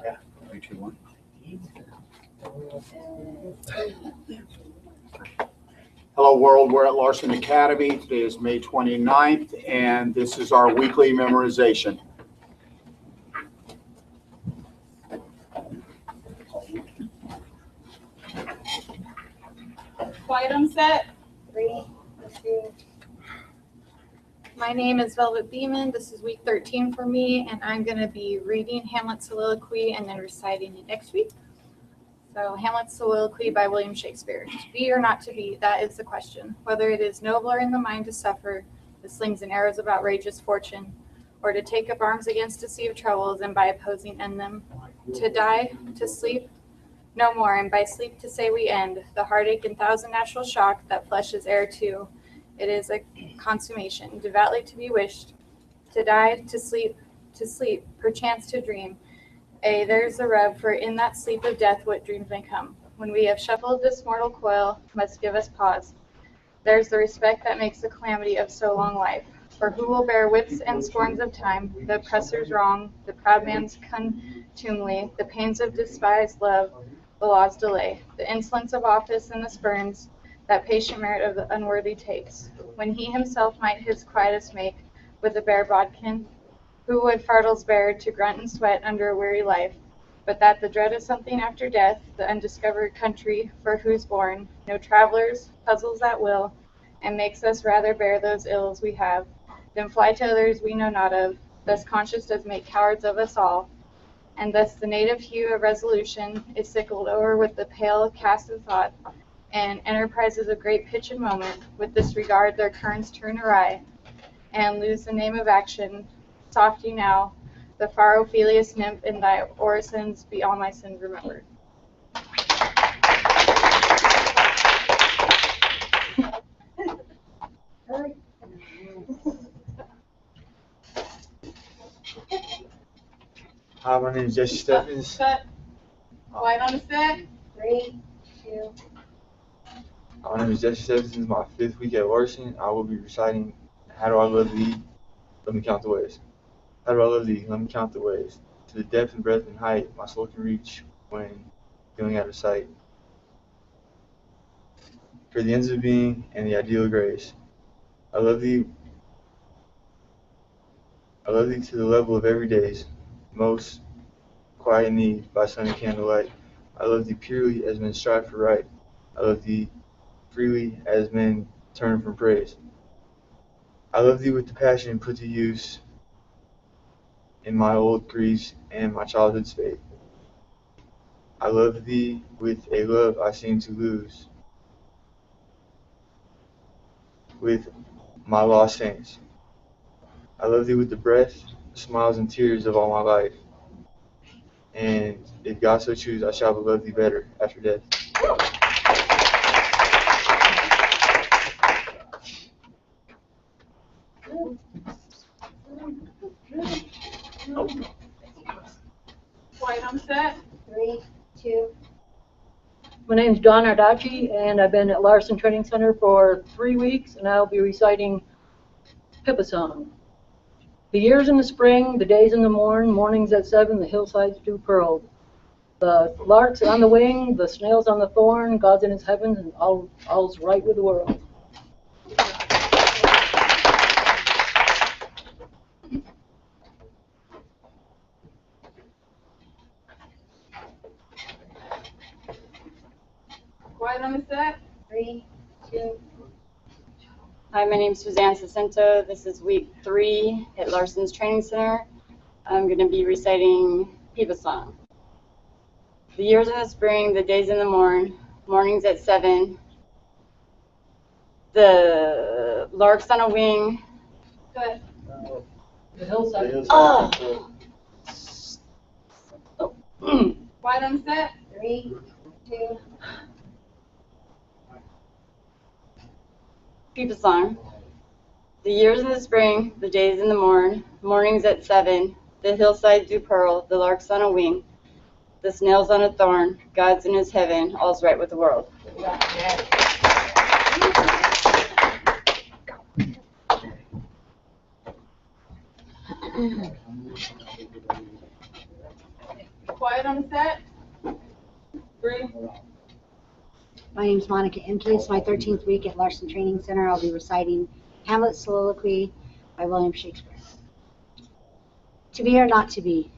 Yeah, 3, 2, 1. Hello world, we're at Larson Academy. Today is May 29th, and this is our weekly memorization. Quiet on set. 3, 2. My name is Velvet Beeman. This is week 13 for me, and I'm going to be reading Hamlet's soliloquy and then reciting it next week. So Hamlet's soliloquy by William Shakespeare. To be or not to be, that is the question. Whether it is nobler in the mind to suffer the slings and arrows of outrageous fortune, or to take up arms against a sea of troubles and by opposing end them. To die, to sleep, no more, and by sleep to say we end the heartache and thousand natural shock that flesh is heir to. It is a consummation, devoutly to be wished. To die, to sleep, perchance to dream. There's the rub, for in that sleep of death what dreams may come. When we have shuffled this mortal coil, must give us pause. There's the respect that makes the calamity of so long life. For who will bear whips and scorns of time, the oppressor's wrong, the proud man's contumely, the pains of despised love, the law's delay, the insolence of office and the spurns that patient merit of the unworthy takes, when he himself might his quietus make with a bare bodkin? Who would fardels bear to grunt and sweat under a weary life, but that the dread of something after death, the undiscovered country for whose bourne no travelers, puzzles at will, and makes us rather bear those ills we have, than fly to others we know not of, thus conscious does make cowards of us all, and thus the native hue of resolution is sickled o'er with the pale cast of thought, and enterprises of great pitch and moment, with this regard their currents turn awry, and lose the name of action. Softy now, the far Ophelius nymph, in thy orisons be all my sins remembered. Hi, my name is Jesse Stephens. Cut. Quiet on the set. 3, 2. My name is Jesse Stephens. This is my 5th week at Larson. I will be reciting How Do I Love Thee? Let Me Count the Ways. How do I love thee? Let me count the ways. To the depth and breadth and height my soul can reach when feeling out of sight. For the ends of being and the ideal of grace. I love thee to the level of every day's most quiet need by sun and candlelight. I love thee purely as men strive for right. I love thee freely as men turn from praise. I love thee with the passion put to use in my old griefs and my childhood's fate. I love thee with a love I seem to lose with my lost saints. I love thee with the breath, smiles, and tears of all my life. And if God so choose, I shall love thee better after death. Quiet on the set. 3, 2. My name is Don Ardacci, and I've been at Larson Training Center for 3 weeks, and I'll be reciting Pippa song. The years in the spring, the days in the morn, mornings at 7, the hillsides dew pearl. The larks on the wing, the snails on the thorn, God's in his heavens, and all's right with the world. Quiet on the set. 3, 2. Hi, my name is Suzanne Jacinto. This is week 3 at Larson's Training Center. I'm going to be reciting Pippa song. The years in the spring, the days in the morn, mornings at 7. The larks on a wing. Good. The hillside. Oh. Quiet on the set. 3, 2. Pippa song. The years in the spring, the days in the morn, mornings at 7. The hillside dew pearl, the larks on a wing, the snails on a thorn, God's in his heaven, all's right with the world. Quiet on the set. 3. My name is Monica Imke. It's my 13th week at Larson Training Center. I'll be reciting Hamlet's Soliloquy by William Shakespeare. To be or not to be,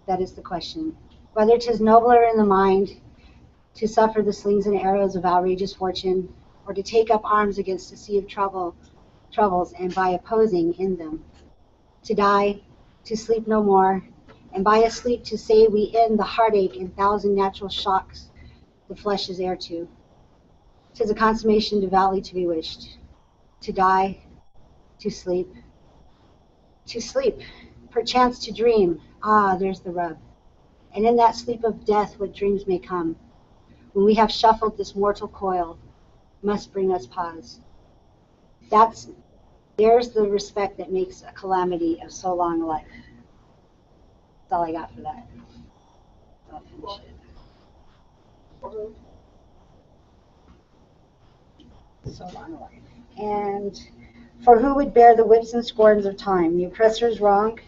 that is the question. Whether 'tis nobler in the mind to suffer the slings and arrows of outrageous fortune, or to take up arms against a sea of troubles, and by opposing in them, to die, to sleep no more, and by a sleep to say we end the heartache and thousand natural shocks the flesh is heir to. 'Tis a consummation devoutly to be wished. To die, to sleep, perchance to dream. Ah, there's the rub. And in that sleep of death, what dreams may come, when we have shuffled this mortal coil, must bring us pause. There's the respect that makes a calamity of so long a life. That's all I got for that. I'll finish it. So long a life. And for who would bear the whips and scorns of time, the oppressor's wrong,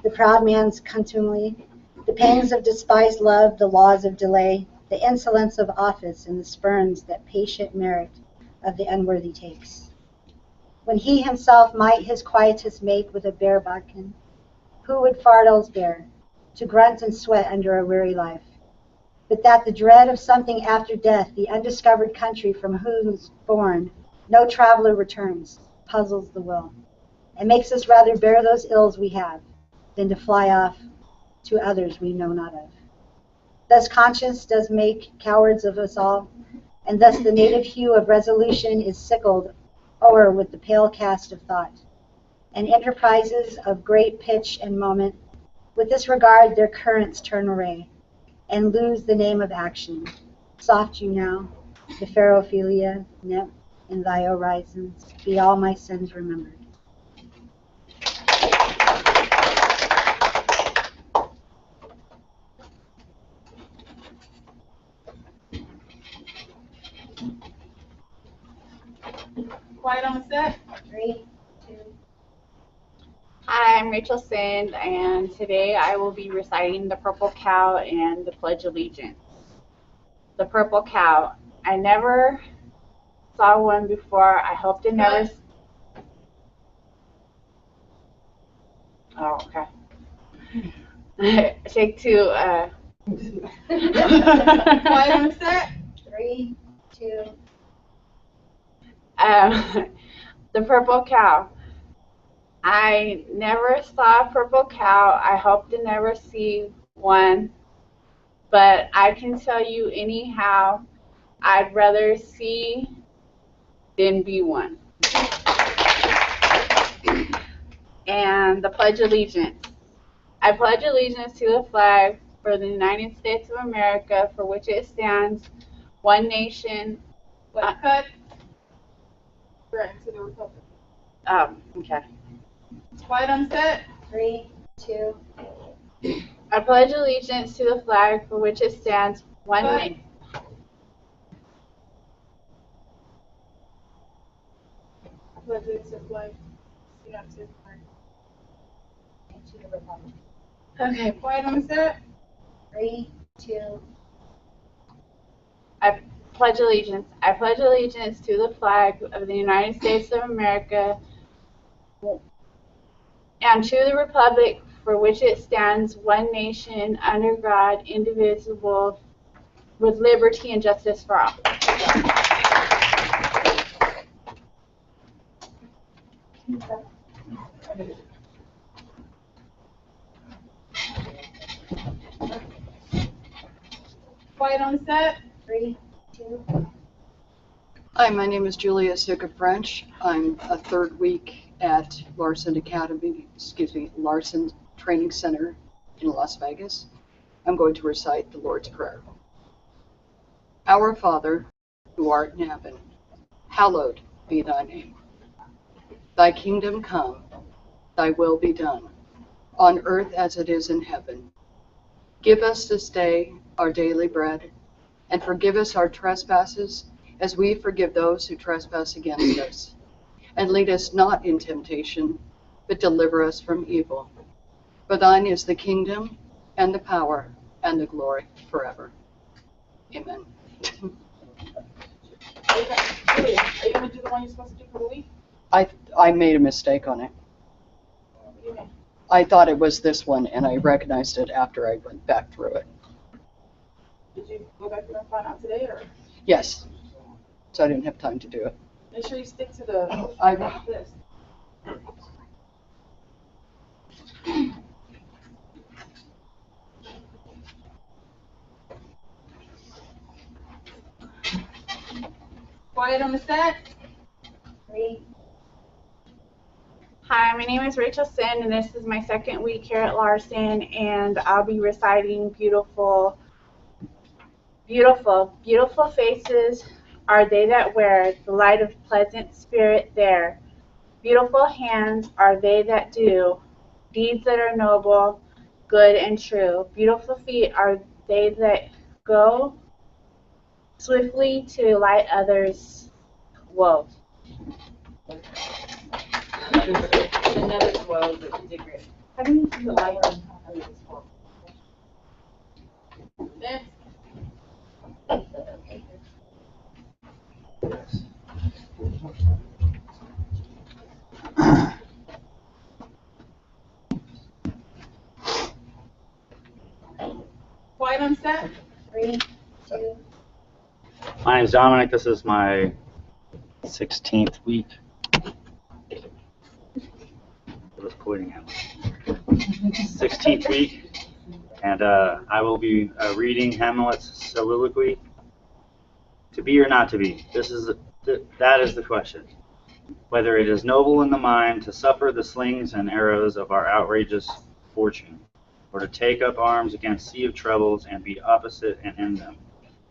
the proud man's contumely, the pangs of despised love, the laws of delay, the insolence of office, and the spurns that patient merit of the unworthy takes. When he himself might his quietus make with a bare bodkin, who would fardels bear, to grunt and sweat under a weary life? But that the dread of something after death, the undiscovered country from whose bourne no traveler returns, puzzles the will, and makes us rather bear those ills we have, than to fly off to others we know not of. Thus conscience does make cowards of us all, and thus the native hue of resolution is sickled o'er with the pale cast of thought, and enterprises of great pitch and moment, with this regard their currents turn array, and lose the name of action. Soft you now, the fair Ophelia, nymph, in thy orisons, be all my sins remembered. Quiet on the set. 3, 2. Hi, I'm Rachel Sind, and today I will be reciting the Purple Cow and the Pledge of Allegiance. The Purple Cow. I never saw one before. I hope to never. Oh, okay. Take 2. Quiet on the set. 3, 2. The Purple Cow. I never saw a purple cow. I hope to never see one. But I can tell you anyhow, I'd rather see than be one. And the Pledge of Allegiance. I pledge allegiance to the flag for the United States of America, for which it stands, one nation. Let's cut. Right into the Republic. Okay. Quiet on the set. 3, 2. I pledge allegiance to the flag for which it stands, one nation. Pledge allegiance to the flag. United States of America. And to the Republic. Okay. Quiet on the set. 3, 2. I pledge allegiance. I pledge allegiance to the flag of the United States of America and to the republic for which it stands, one nation, under God, indivisible, with liberty and justice for all. Quiet on the set. 3, 2. Hi, my name is Julia Sicker French. I'm a third week at Larson Training Center in Las Vegas. I'm going to recite the Lord's Prayer. Our Father, who art in heaven, hallowed be thy name. Thy kingdom come, thy will be done, on earth as it is in heaven. Give us this day our daily bread, and forgive us our trespasses, as we forgive those who trespass against us. And lead us not in temptation, but deliver us from evil. For thine is the kingdom, and the power, and the glory forever. Amen. Are you gonna do the one you're supposed to do for the week? I made a mistake on it. What do you mean? I thought it was this one, and I recognized it after I went back through it. Did you go back through and find out today, or Yes. So I didn't have time to do it. make sure you stick to the I list? Quiet on the set. 3, Hi, my name is Rachel Sin, and this is my second week here at Larson, and I'll be reciting beautiful, beautiful, beautiful faces are they that wear the light of pleasant spirit there. Beautiful hands are they that do deeds that are noble, good, and true. Beautiful feet are they that go swiftly to light others' woe. Another 12, but you did great. How do you do the light? Next. Quiet on set. 3, 2, My name is Dominic. This is my 16th week. I was quoting him. 16th week, and I will be reading Hamlet's soliloquy. To be or not to be? That is the question. Whether it is noble in the mind to suffer the slings and arrows of our outrageous fortune, or to take up arms against sea of troubles and be opposite and in them.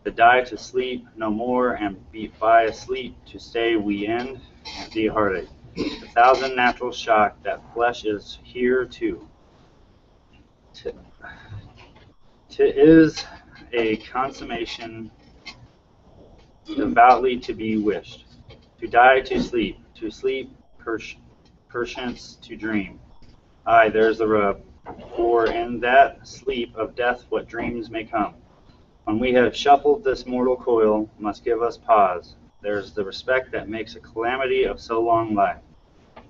To die to sleep no more and be by asleep to stay we end and be heartache. 1,000 natural shock that flesh is here too. To is a consummation devoutly to be wished. To die to sleep perchance to dream. Aye, there's the rub. For in that sleep of death what dreams may come. When we have shuffled this mortal coil, must give us pause. There's the respect that makes a calamity of so long life.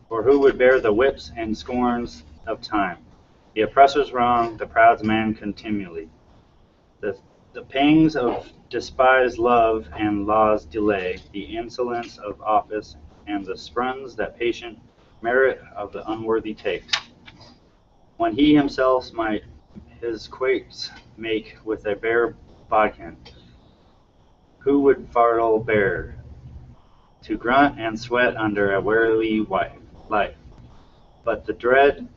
For who would bear the whips and scorns of time? The oppressor's wrong, the proud's man continually. The pangs of despised love and law's delay, the insolence of office, and the spurns that patient merit of the unworthy takes. When he himself might his quakes make with a bare bodkin, who would fardel bear to grunt and sweat under a wearily life? But the dread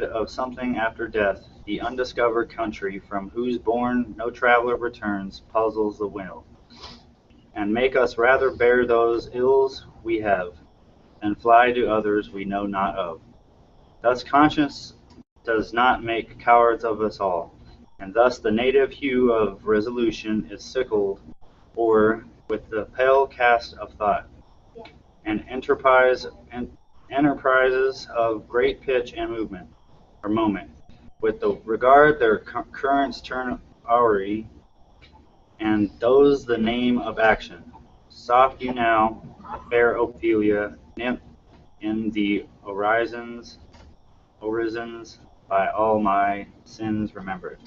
of something after death, the undiscovered country from whose bourne no traveler returns, puzzles the will, and make us rather bear those ills we have, than fly to others we know not of. Thus conscience does not make cowards of us all, and thus the native hue of resolution is sickled o'er with the pale cast of thought, and enterprises of great pitch and moment, with the regard their currents turn hourly, and those the name of action. Soft you now, fair Ophelia, nymph in the orisons, by all my sins remembered.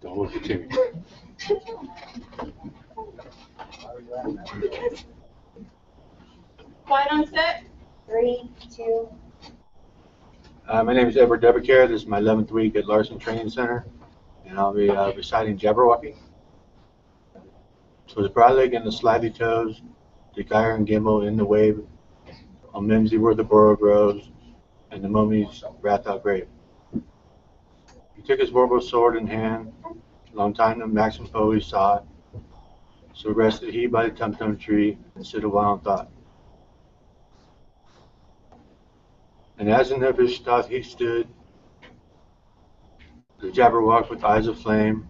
Don't look at me. Quiet on set. 3, 2, My name is Edward Debicare. This is my 11th week at Larson Training Center, and I'll be reciting Jabberwocky. So the broad leg and the slithy toes, the gyre and gimble in the wave, on Mimsy where the burrow grows, and the mummy's wrath out grave. He took his warble sword in hand, long time the maxim foe he sought, so rested he by the tumtum tree, and stood a while in thought. And as in of his thought he stood, the Jabberwock with eyes of flame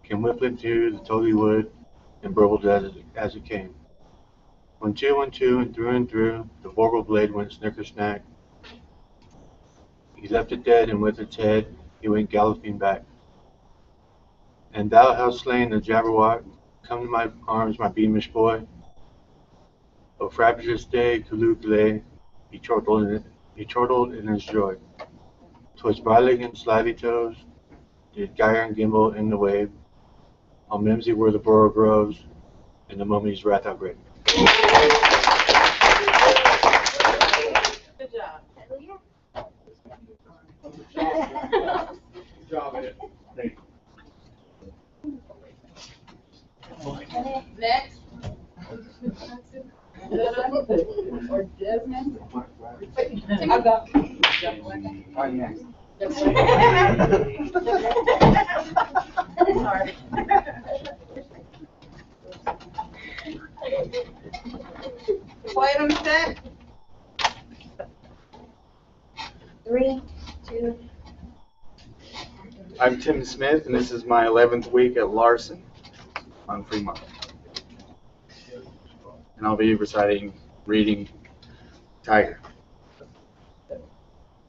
came whiffling through the toady wood and burbled as it came. and through, the vorpal blade went snicker-snack. He left it dead, and with its head he went galloping back. And thou hast slain the Jabberwock, come to my arms, my beamish boy. O frabjous day, Kulukule, he chortled in his joy. 'Twas Brillig and Slithy Toes, did gyre and gimble in the wave. On Mimsy were the burrow groves, and the mummy's wrath outgrabe. Good job. Good job, Ed. Thank you. Next. Or Desmond. I've got. Sorry. Quiet on set. 3, 2, I'm Tim Smith, and this is my 11th week at Larson on Fremont. And I'll be reading Tiger.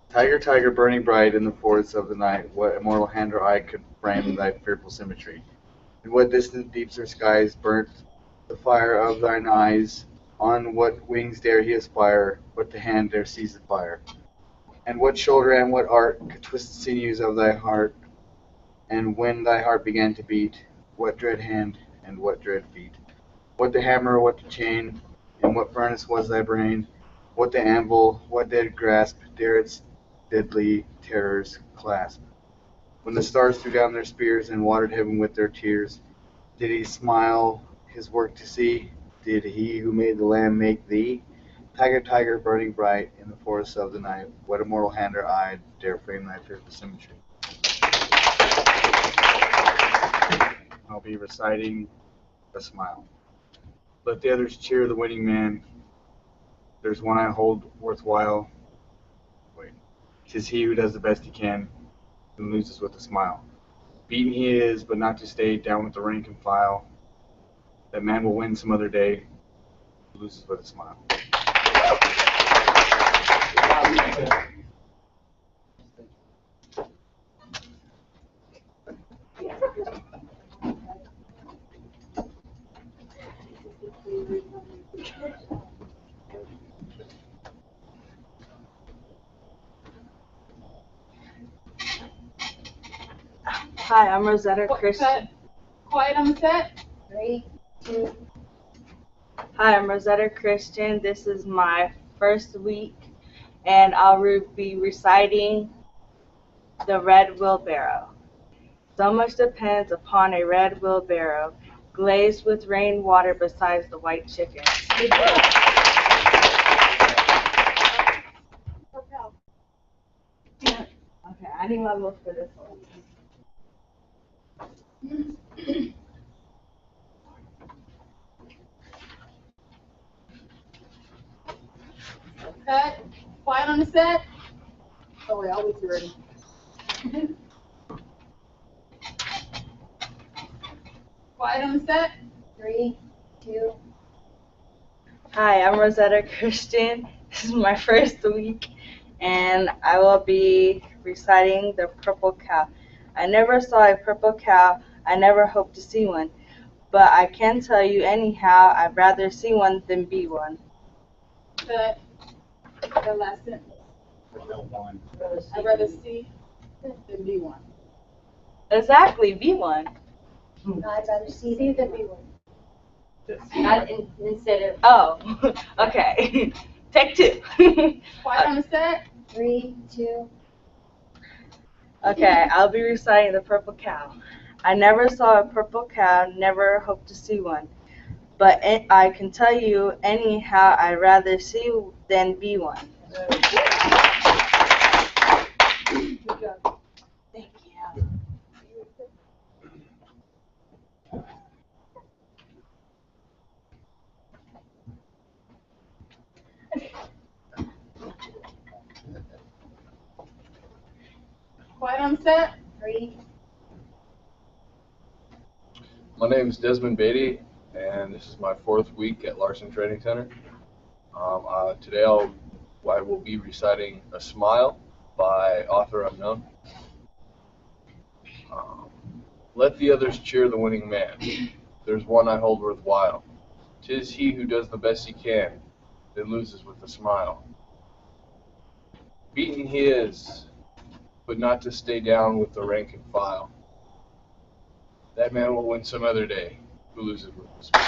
Tiger, tiger, burning bright in the forests of the night, what immortal hand or eye could frame thy fearful symmetry? In what distant deeps or skies burnt the fire of thine eyes? On what wings dare he aspire? What the hand dare seize the fire? And what shoulder and what art could twist the sinews of thy heart? And when thy heart began to beat, what dread hand and what dread feet? What the hammer, what the chain? In what furnace was thy brain? What the anvil, what dead grasp dare its deadly terrors clasp? When the stars threw down their spears and watered heaven with their tears, did he smile his work to see? Did he who made the lamb make thee? Tiger, tiger, burning bright in the forests of the night, what immortal hand or eye dare frame thy fearful symmetry? I'll be reciting a smile. Let the others cheer the winning man. There's one I hold worthwhile. Wait. 'Tis he who does the best he can and loses with a smile. Beaten he is, but not to stay, down with the rank and file. That man will win some other day, loses with a smile. Hi, I'm Rosetta Christian. Quiet on set. 3, 2, Hi, I'm Rosetta Christian. This is my first week, and I'll be reciting the red wheelbarrow. So much depends upon a red wheelbarrow, glazed with rainwater besides the white chickens. Okay, I need my book for this one. Cut. Quiet on the set. Oh, wait, I'll wait till you're ready. Quiet on the set. 3, 2, Hi, I'm Rosetta Christian. This is my first week, and I will be reciting the purple cow. I never saw a purple cow. I never hope to see one. But I can tell you anyhow, I'd rather see one than be one. Cut. The last sentence. I'd rather see than be one. Exactly, be one. I'd rather see than be one. Not instead of. Oh, okay. Take 2. Quiet on the set. 3, 2, Okay, I'll be reciting the purple cow. I never saw a purple cow, never hope to see one. But I can tell you anyhow, I'd rather see than be one. Good job. Thank you. Quiet on the set. 3, My name is Desmond Beatty, and and this is my 4th week at Larson Training Center. Today I will be reciting A Smile by author unknown. Let the others cheer the winning man. There's one I hold worthwhile. 'Tis he who does the best he can, then loses with a smile. Beaten he is, but not to stay down with the rank and file. That man will win some other day, who loses with a smile.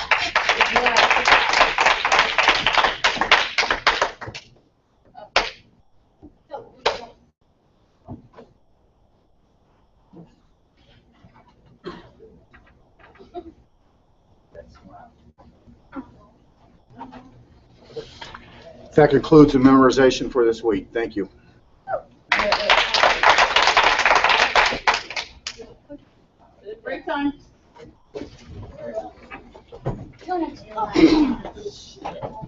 That concludes the memorization for this week. Thank you. Break time. Don't have to